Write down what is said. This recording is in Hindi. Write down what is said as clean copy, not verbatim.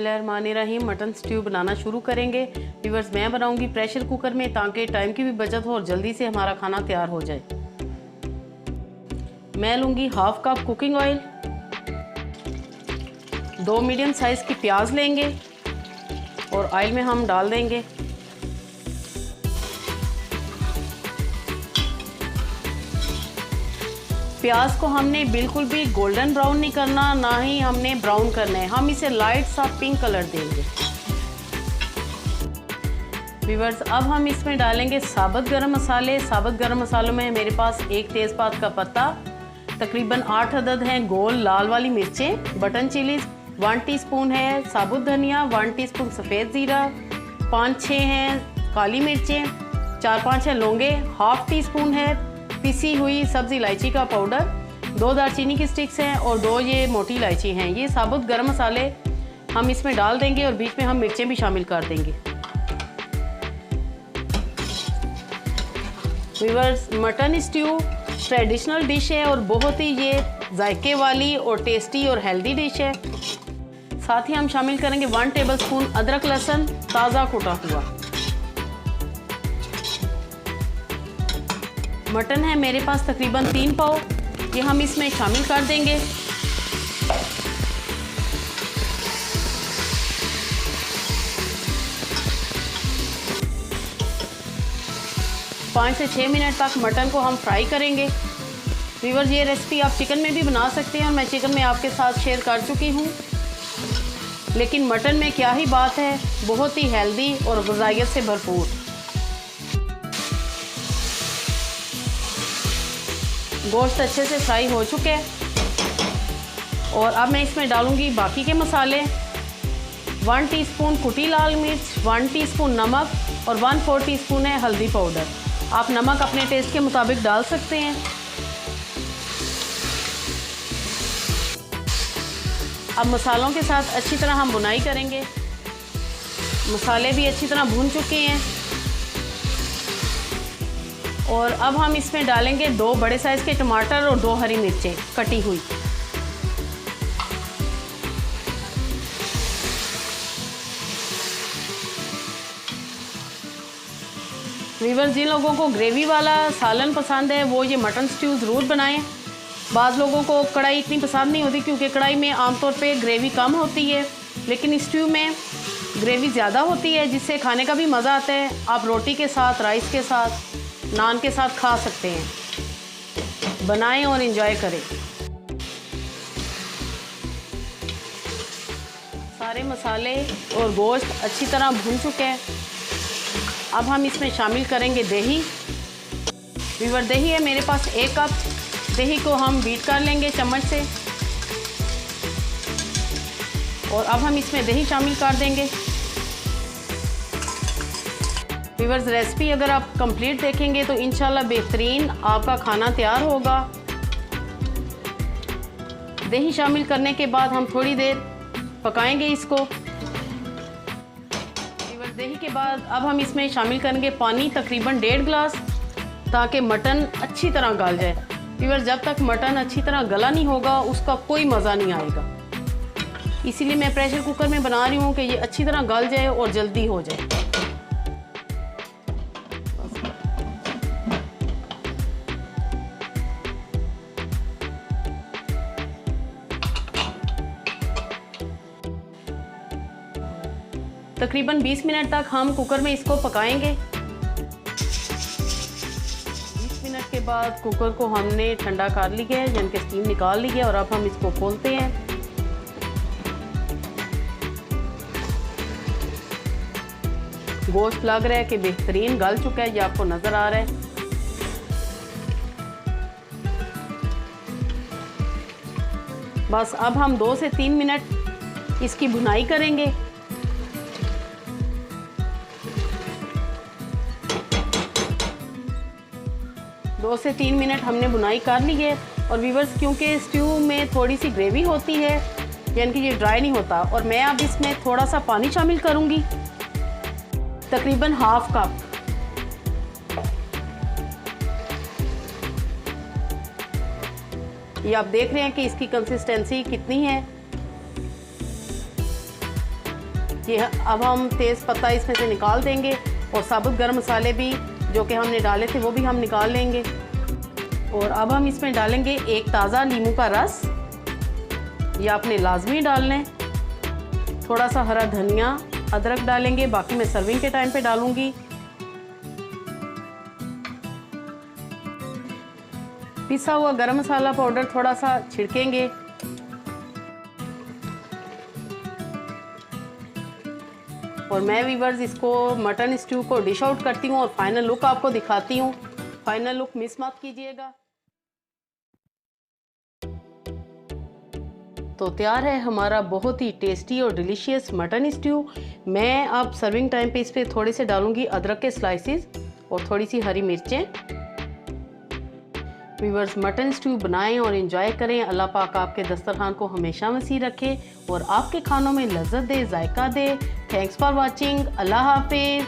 बिस्मिल्लाहिर्रहमानिर्रहीम। मटन स्ट्यू बनाना शुरू करेंगे। व्यूअर्स, मैं बनाऊंगी प्रेशर कुकर में ताकि टाइम की भी बचत हो और जल्दी से हमारा खाना तैयार हो जाए। मैं लूँगी half cup cooking oil, 2 medium size की प्याज लेंगे और ऑयल में हम डाल देंगे। प्याज को हमने बिल्कुल भी गोल्डन ब्राउन नहीं करना, ना ही हमने ब्राउन करना है, हम इसे लाइट सा पिंक कलर देंगे। व्यूअर्स, अब हम इसमें डालेंगे साबुत गरम मसाले। साबुत गरम मसालों में मेरे पास 1 तेज़पात का पत्ता, तकरीबन 8 अदद हैं गोल लाल वाली मिर्चें, बटन चिलीज 1 टीस्पून है, साबुत धनिया 1 टीस्पून, सफ़ेद ज़ीरा 5-6 हैं, काली मिर्चें 4-5 हैं, लौंगे 1/2 टीस्पून है, पिसी हुई सब्ज़ इलायची का पाउडर 2 दालचीनी की स्टिक्स हैं और 2 ये मोटी इलायची हैं। ये साबुत गरम मसाले हम इसमें डाल देंगे और बीच में हम मिर्चें भी शामिल कर देंगे। Viewers, mutton stew traditional dish है और बहुत ही ये जायके वाली और टेस्टी और हेल्दी डिश है। साथ ही हम शामिल करेंगे 1 टेबलस्पून अदरक लहसुन ताज़ा कुटा हुआ। मटन है मेरे पास तकरीबन 3 पाव, ये हम इसमें शामिल कर देंगे। पाँच से 6 मिनट तक मटन को हम फ्राई करेंगे। व्यूअर्स, ये रेसिपी आप चिकन में भी बना सकते हैं और मैं चिकन में आपके साथ शेयर कर चुकी हूँ, लेकिन मटन में क्या ही बात है, बहुत ही हेल्दी और ग़िज़ाइयत से भरपूर। गोश्त अच्छे से फ्राई हो चुके हैं और अब मैं इसमें डालूंगी बाकी के मसाले। 1 टीस्पून कुटी लाल मिर्च, 1 टीस्पून नमक और 1/4 टीस्पून है हल्दी पाउडर। आप नमक अपने टेस्ट के मुताबिक डाल सकते हैं। अब मसालों के साथ अच्छी तरह हम भुनाई करेंगे। मसाले भी अच्छी तरह भून चुके हैं और अब हम इसमें डालेंगे 2 बड़े साइज़ के टमाटर और 2 हरी मिर्चें कटी हुई। व्यूअर्स, जिन लोगों को ग्रेवी वाला सालन पसंद है वो ये मटन स्ट्यू ज़रूर बनाएं। बाज़ लोगों को कढ़ाई इतनी पसंद नहीं होती क्योंकि कढ़ाई में आमतौर पे ग्रेवी कम होती है, लेकिन स्ट्यू में ग्रेवी ज़्यादा होती है जिससे खाने का भी मज़ा आता है। आप रोटी के साथ, राइस के साथ, नान के साथ खा सकते हैं। बनाएं और एंजॉय करें। सारे मसाले और गोश्त अच्छी तरह भून चुके हैं। अब हम इसमें शामिल करेंगे दही। व्यूअर, दही है मेरे पास 1 कप। दही को हम बीट कर लेंगे चम्मच से और अब हम इसमें दही शामिल कर देंगे। व्यूअर्स, रेसिपी अगर आप कंप्लीट देखेंगे तो इंशाल्लाह बेहतरीन आपका खाना तैयार होगा। दही शामिल करने के बाद हम थोड़ी देर पकाएंगे इसको। व्यूअर्स, दही के बाद अब हम इसमें शामिल करेंगे पानी, तकरीबन 1.5 गिलास, ताकि मटन अच्छी तरह गल जाए। व्यूअर्स, जब तक मटन अच्छी तरह गला नहीं होगा उसका कोई मज़ा नहीं आएगा। इसीलिए मैं प्रेशर कुकर में बना रही हूँ कि ये अच्छी तरह गल जाए और जल्दी हो जाए। तकरीबन 20 मिनट तक हम कुकर में इसको पकाएंगे। 20 मिनट के बाद कुकर को हमने ठंडा कर लिया है, यानी कि स्टीम निकाल ली है और अब हम इसको खोलते हैं। गोश्त लग रहा है कि बेहतरीन गल चुका है, ये आपको नज़र आ रहा है। बस अब हम 2 से 3 मिनट इसकी भुनाई करेंगे। दो से 3 मिनट हमने भुनाई कर ली है। और व्यूअर्स, क्योंकि स्ट्यू में थोड़ी सी ग्रेवी होती है, यानी कि ये ड्राई नहीं होता, और मैं अब इसमें थोड़ा सा पानी शामिल करूँगी, तकरीबन 1/2 कप। ये आप देख रहे हैं कि इसकी कंसिस्टेंसी कितनी है। ये अब हम तेज़ पत्ता इसमें से निकाल देंगे और साबुत गरम मसाले भी जो कि हमने डाले थे वो भी हम निकाल लेंगे। और अब हम इसमें डालेंगे एक ताज़ा नींबू का रस, ये आपने लाजमी डालना है। थोड़ा सा हरा धनिया, अदरक डालेंगे, बाकी मैं सर्विंग के टाइम पे डालूंगी। पिसा हुआ गरम मसाला पाउडर थोड़ा सा छिड़केंगे। और मैं व्यूअर्स इसको मटन स्ट्यू को डिश आउट करती हूँ और फाइनल लुक आपको दिखाती हूँ। फाइनल लुक मिस मत कीजिएगा। तो तैयार है हमारा बहुत ही टेस्टी और डिलीशियस मटन स्ट्यू। मैं अब सर्विंग टाइम पे इस पर थोड़े से डालूंगी अदरक के स्लाइसेस और थोड़ी सी हरी मिर्चें। व्यूअर्स मटन स्ट्यू बनाएं और एंजॉय करें। अल्लाह पाक आपके दस्तरखान को हमेशा वसी रखे और आपके खानों में लज्जत दे, जायका दे। Thanks for watching. अल्लाह हाफिज़।